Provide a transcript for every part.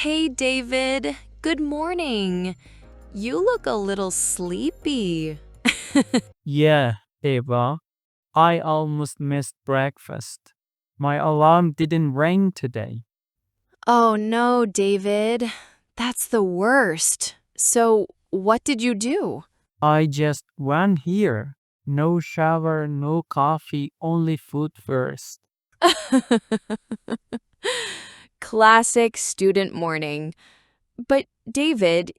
Hey, David. Good morning. You look a little sleepy. Yeah, Ava, I almost missed breakfast. My alarm didn't ring today. Oh, no, David. That's the worst. So, what did you do? I just went here. No shower, no coffee, only food first. Classic student morning. But, David,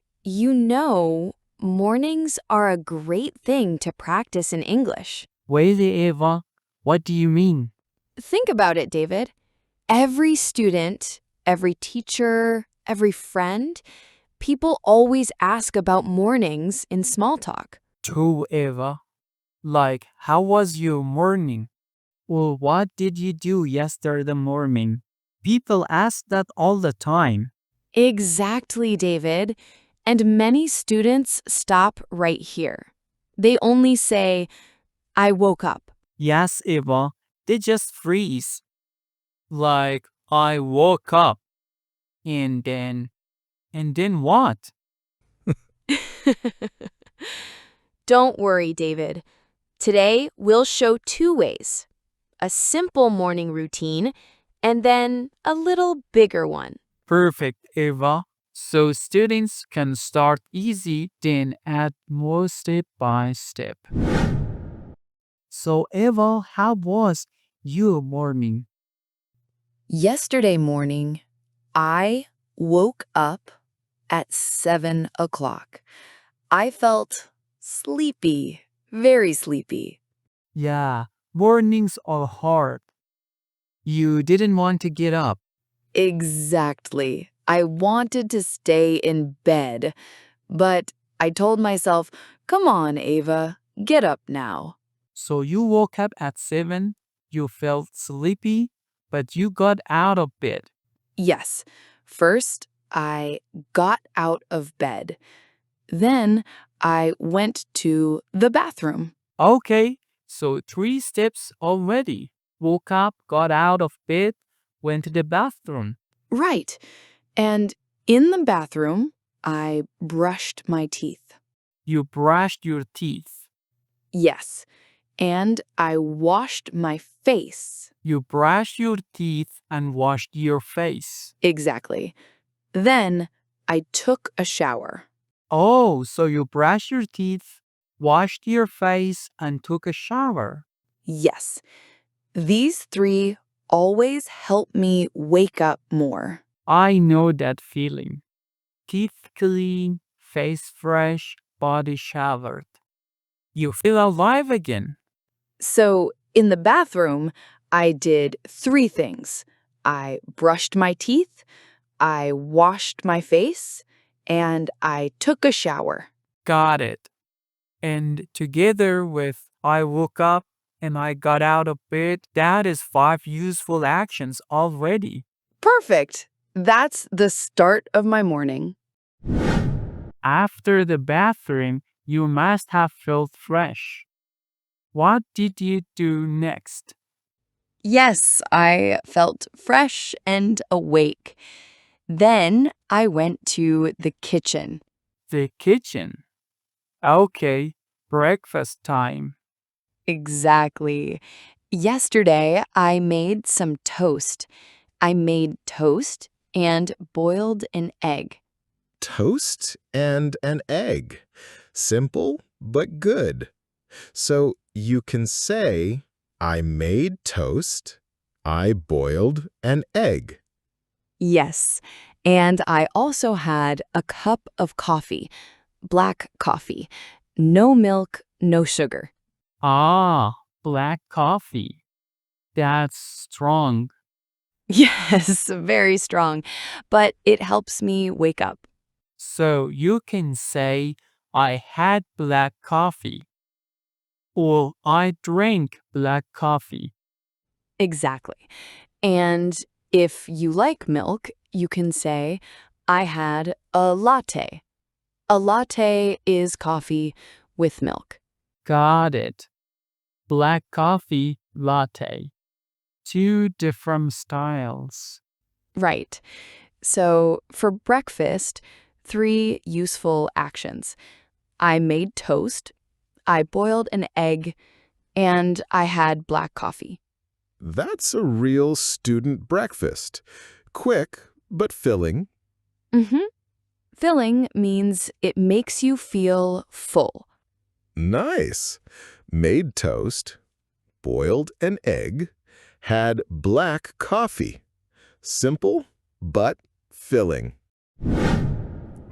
mornings are a great thing to practice in English. Wait, Ava, what do you mean? Think about it, David. Every student, every teacher, every friend, people always ask about mornings in small talk. True, Ava. Like, how was your morning? Or what did you do yesterday morning? People ask that all the time. Exactly, David. And many students stop right here. They only say, I woke up. Yes, Ava, they just freeze. Like, I woke up. And then what? Don't worry, David. Today, we'll show two ways: a simple morning routine and then a little bigger one. Perfect, Eva. So students can start easy, then add more step by step. So Eva, how was your morning? Yesterday morning, I woke up at 7 o'clock. I felt sleepy, very sleepy. Yeah, mornings are hard. You didn't want to get up. Exactly. I wanted to stay in bed, but I told myself, come on, Ava, get up now. So you woke up at 7, you felt sleepy, but you got out of bed. Yes, first I got out of bed. Then I went to the bathroom. Okay, so 3 steps already. Woke up, got out of bed, went to the bathroom. Right. And in the bathroom, I brushed my teeth. You brushed your teeth. Yes. And I washed my face. You brushed your teeth and washed your face. Exactly. Then I took a shower. Oh, so you brushed your teeth, washed your face, and took a shower. Yes. These three always help me wake up more. I know that feeling. Teeth clean, face fresh, body showered. You feel alive again. So, in the bathroom, I did three things: I brushed my teeth, I washed my face, and I took a shower. Got it. And together with I woke up and I got out of bed, that is 5 useful actions already. Perfect. That's the start of my morning. After the bathroom, you must have felt fresh. What did you do next? Yes, I felt fresh and awake. Then I went to the kitchen. The kitchen. Okay, breakfast time. Exactly. Yesterday, I made some toast. I made toast and boiled an egg. Toast and an egg. Simple, but good. So you can say, I made toast, I boiled an egg. Yes, and I also had a cup of coffee, black coffee. No milk, no sugar. Ah, black coffee. That's strong. Yes, very strong, but it helps me wake up. So you can say, I had black coffee. Or I drank black coffee. Exactly. And if you like milk, you can say, I had a latte. A latte is coffee with milk. Got it. Black coffee, latte. 2 different styles. Right. So, for breakfast, 3 useful actions. I made toast, I boiled an egg, and I had black coffee. That's a real student breakfast. Quick, but filling. Mm-hmm. Filling means it makes you feel full. Nice. Made toast, boiled an egg, had black coffee. Simple, but filling.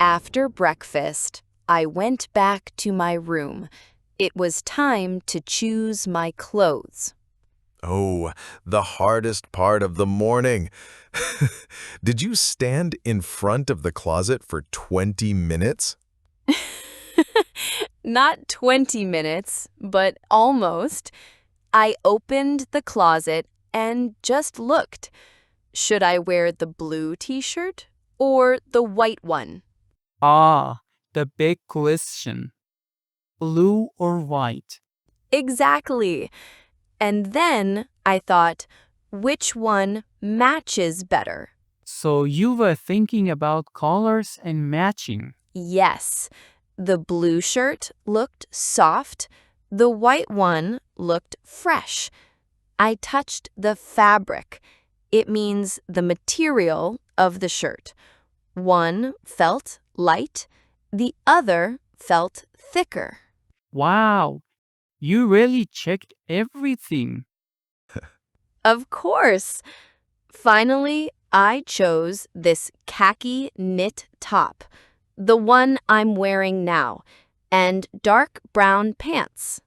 After breakfast, I went back to my room. It was time to choose my clothes. Oh, the hardest part of the morning. Did you stand in front of the closet for 20 minutes? Not 20 minutes, but almost. I opened the closet and just looked. Should I wear the blue t-shirt or the white one? Ah, the big question. Blue or white? Exactly. And then I thought, which one matches better? So you were thinking about colors and matching. Yes, the blue shirt looked soft, the white one looked fresh. I touched the fabric. It means the material of the shirt. One felt light, the other felt thicker. Wow, you really checked everything. Of course. Finally, I chose this khaki knit top, the one I'm wearing now, and dark brown pants.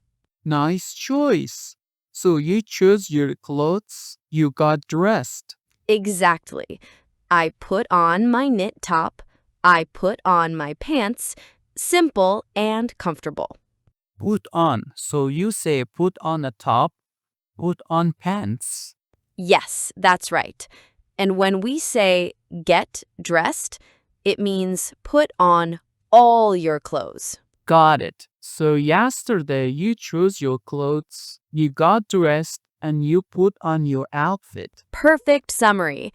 Nice choice. So you chose your clothes, you got dressed. Exactly. I put on my knit top, I put on my pants, simple and comfortable. Put on. So you say put on a top, put on pants. Yes, that's right. And when we say get dressed, it means put on all your clothes. Got it. So yesterday you chose your clothes, you got dressed, and you put on your outfit. Perfect summary.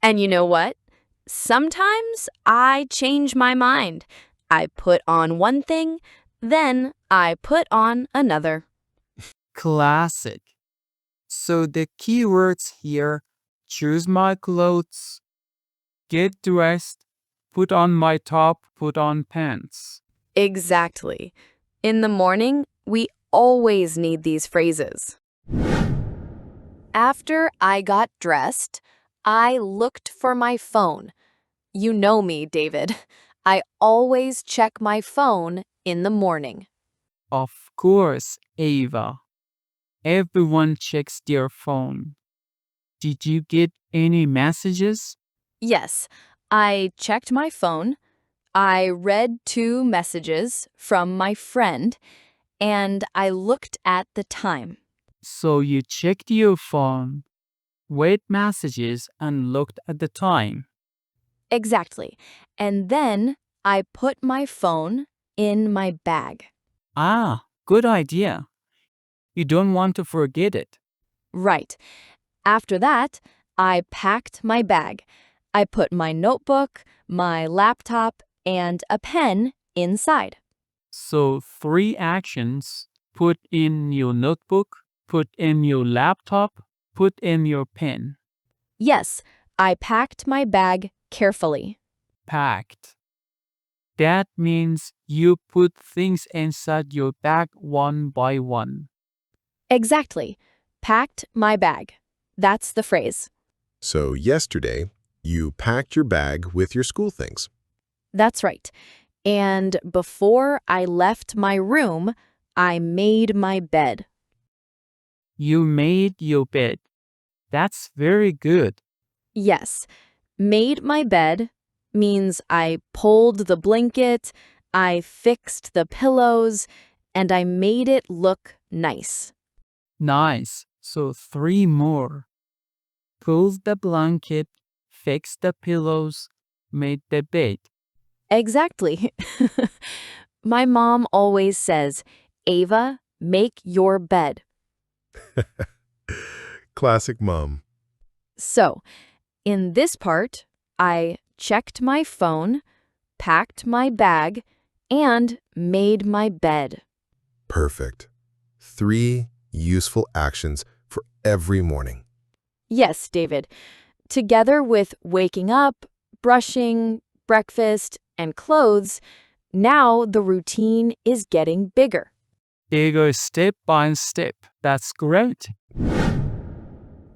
And you know what? Sometimes I change my mind. I put on one thing, then I put on another. Classic. So the keywords here: choose my clothes, get dressed, put on my top, put on pants. Exactly. In the morning, we always need these phrases. After I got dressed, I looked for my phone. You know me, David. I always check my phone in the morning. Of course, Ava. Everyone checks their phone. Did you get any messages? Yes, I checked my phone. I read 2 messages from my friend, and I looked at the time. So you checked your phone, read messages, and looked at the time. Exactly. And then I put my phone in my bag. Ah, good idea. You don't want to forget it. Right. After that, I packed my bag. I put my notebook, my laptop, and a pen inside. So 3 actions: put in your notebook, put in your laptop, put in your pen. Yes, I packed my bag carefully. Packed. That means you put things inside your bag one by one. Exactly. Packed my bag. That's the phrase. So yesterday, you packed your bag with your school things. That's right. And before I left my room, I made my bed. You made your bed. That's very good. Yes, made my bed means I pulled the blanket, I fixed the pillows, and I made it look nice. Nice. So 3 more. Pulled the blanket, fixed the pillows, made the bed. Exactly. My mom always says, Ava, make your bed. Classic mom. So, in this part, I checked my phone, packed my bag, and made my bed. Perfect. 3 useful actions for every morning. Yes, David. Together with waking up, brushing, breakfast, and clothes, now the routine is getting bigger. They go step by step. That's great.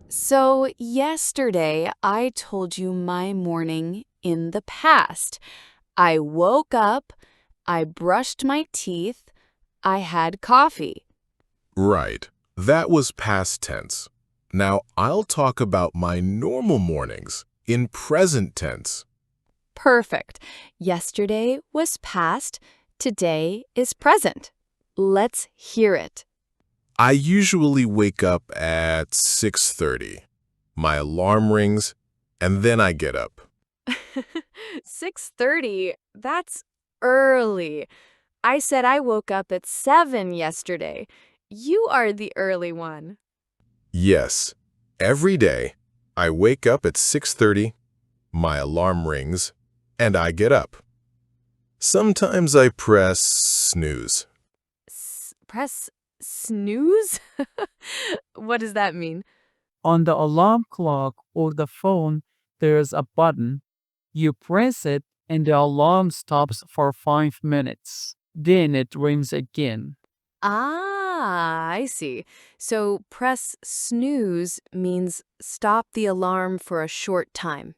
So, yesterday I told you my morning in the past. I woke up, I brushed my teeth, I had coffee. Right. That was past tense. Now I'll talk about my normal mornings in present tense. Perfect. Yesterday was past, today is present. Let's hear it. I usually wake up at 6:30. My alarm rings, and then I get up. 6:30, that's early. I said I woke up at 7 yesterday. You are the early one. Yes, every day I wake up at 6:30, my alarm rings, and I get up. Sometimes I press snooze. Press snooze? What does that mean? On the alarm clock or the phone, there's a button. You press it and the alarm stops for 5 minutes. Then it rings again. Ah, I see. So press snooze means stop the alarm for a short time.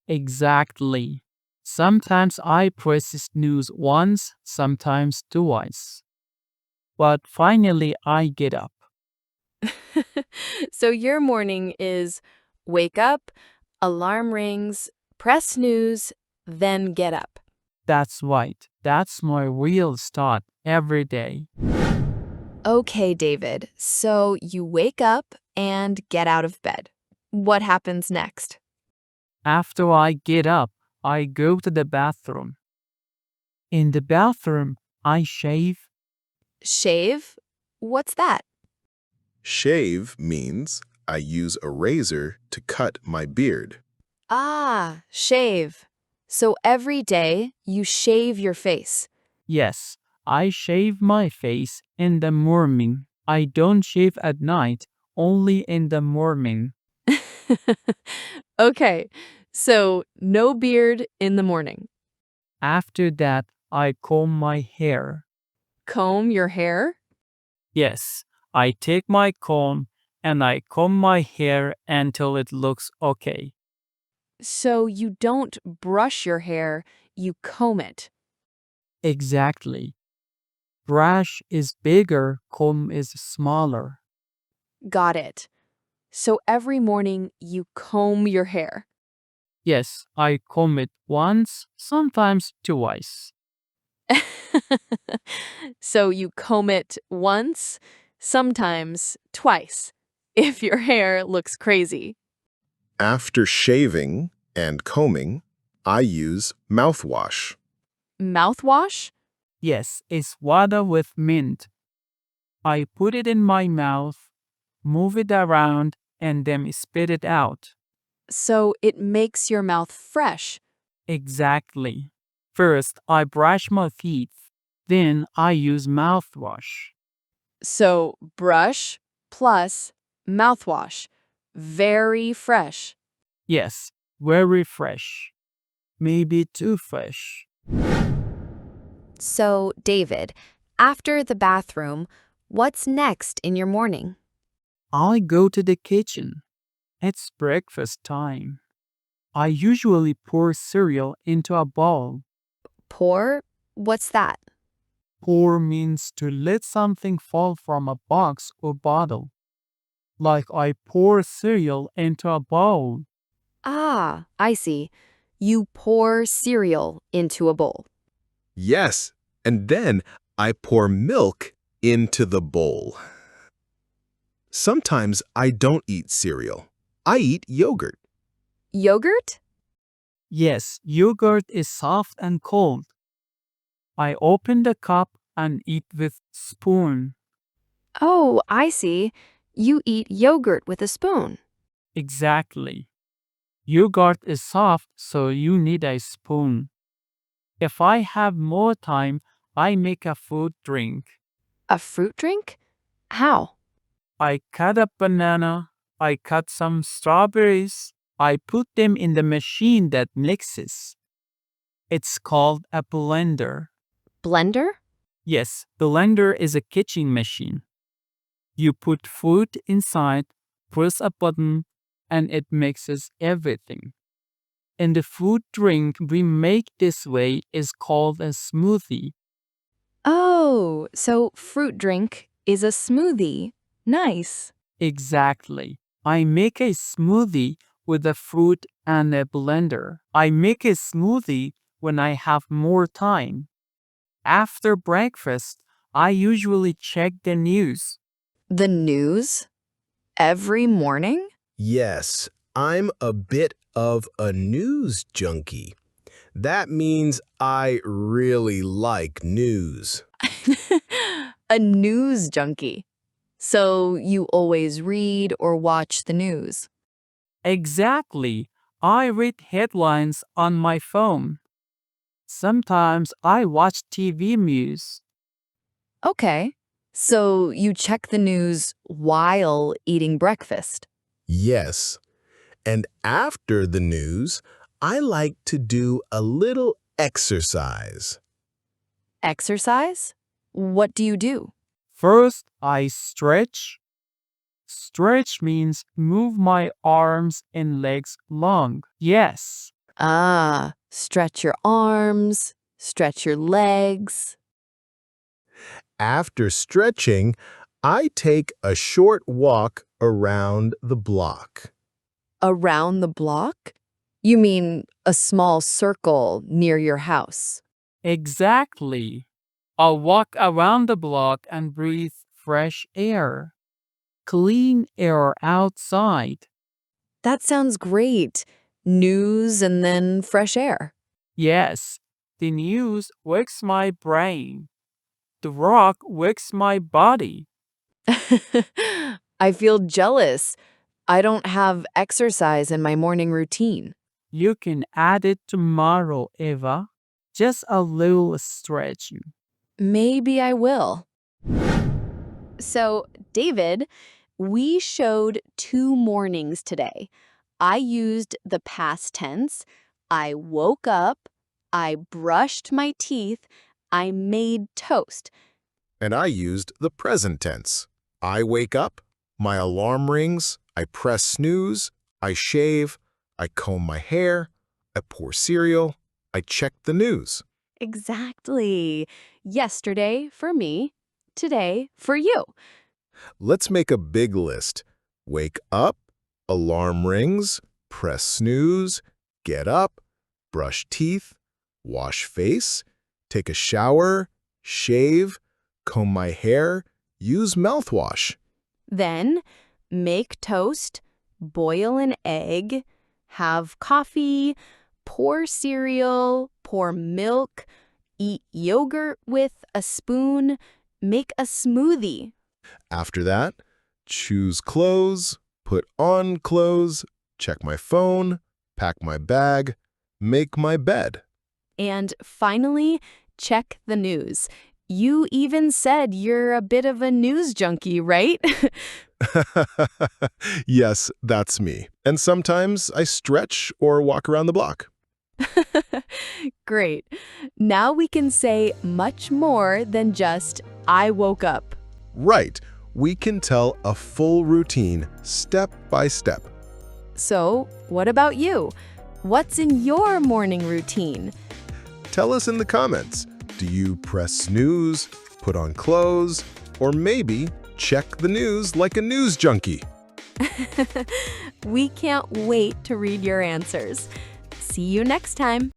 Exactly. Sometimes I press snooze once, sometimes twice. But finally I get up. So your morning is wake up, alarm rings, press snooze, then get up. That's right. That's my real start every day. Okay, David. So you wake up and get out of bed. What happens next? After I get up, I go to the bathroom. In the bathroom, I shave. Shave? What's that? Shave means I use a razor to cut my beard. Ah, shave. So every day you shave your face. Yes, I shave my face in the morning. I don't shave at night, only in the morning. Okay, so no beard in the morning. After that, I comb my hair. Comb your hair? Yes, I take my comb and I comb my hair until it looks okay. So you don't brush your hair, you comb it. Exactly. Brush is bigger, comb is smaller. Got it. So every morning you comb your hair. Yes, I comb it once, sometimes twice. So you comb it once, sometimes twice, if your hair looks crazy. After shaving and combing, I use mouthwash. Mouthwash? Yes, it's water with mint. I put it in my mouth, move it around, and then spit it out. So it makes your mouth fresh. Exactly. First, I brush my teeth. Then I use mouthwash. So brush plus mouthwash. Very fresh. Yes, very fresh. Maybe too fresh. So, David, after the bathroom, what's next in your morning? I go to the kitchen. It's breakfast time. I usually pour cereal into a bowl. Pour? What's that? Pour means to let something fall from a box or bottle. Like I pour cereal into a bowl. Ah, I see. You pour cereal into a bowl. Yes, and then I pour milk into the bowl. Sometimes I don't eat cereal. I eat yogurt. Yogurt? Yes, yogurt is soft and cold. I open the cup and eat with spoon. Oh, I see. You eat yogurt with a spoon. Exactly. Yogurt is soft, so you need a spoon. If I have more time, I make a fruit drink. A fruit drink? How? I cut a banana, I cut some strawberries, I put them in the machine that mixes. It's called a blender. Blender? Yes, blender is a kitchen machine. You put food inside, press a button, and it mixes everything. And the fruit drink we make this way is called a smoothie. Oh, so fruit drink is a smoothie. Nice. Exactly. I make a smoothie with a fruit and a blender. I make a smoothie when I have more time. After breakfast, I usually check the news. The news? Every morning? Yes, I'm a bit of a news junkie. That means I really like news. A news junkie. So you always read or watch the news. Exactly. I read headlines on my phone. Sometimes I watch TV news. Okay. So you check the news while eating breakfast. Yes, and after the news, I like to do a little exercise. Exercise? What do you do? First, I stretch. Stretch means move my arms and legs long. Yes. Ah, stretch your arms, stretch your legs. After stretching, I take a short walk around the block. Around the block? You mean a small circle near your house? Exactly. I'll walk around the block and breathe fresh air. Clean air outside. That sounds great. News and then fresh air. Yes, the news wakes my brain. The rock wakes my body. I feel jealous. I don't have exercise in my morning routine. You can add it tomorrow, Eva. Just a little stretching. Maybe I will. So, David, we showed 2 mornings today. I used the past tense. I woke up. I brushed my teeth. I made toast. And I used the present tense. I wake up, my alarm rings, I press snooze, I shave, I comb my hair, I pour cereal, I check the news. Exactly. Yesterday for me, today for you. Let's make a big list. Wake up, alarm rings, press snooze, get up, brush teeth, wash face, take a shower, shave, comb my hair, use mouthwash. Then make toast, boil an egg, have coffee, pour cereal, pour milk, eat yogurt with a spoon, make a smoothie. After that, choose clothes, put on clothes, check my phone, pack my bag, make my bed. And finally, check the news. You even said you're a bit of a news junkie, right? Yes, that's me. And sometimes I stretch or walk around the block. Great. Now we can say much more than just, I woke up. Right, we can tell a full routine step by step. So, what about you? What's in your morning routine? Tell us in the comments. Do you press snooze, put on clothes, or maybe check the news like a news junkie? We can't wait to read your answers. See you next time.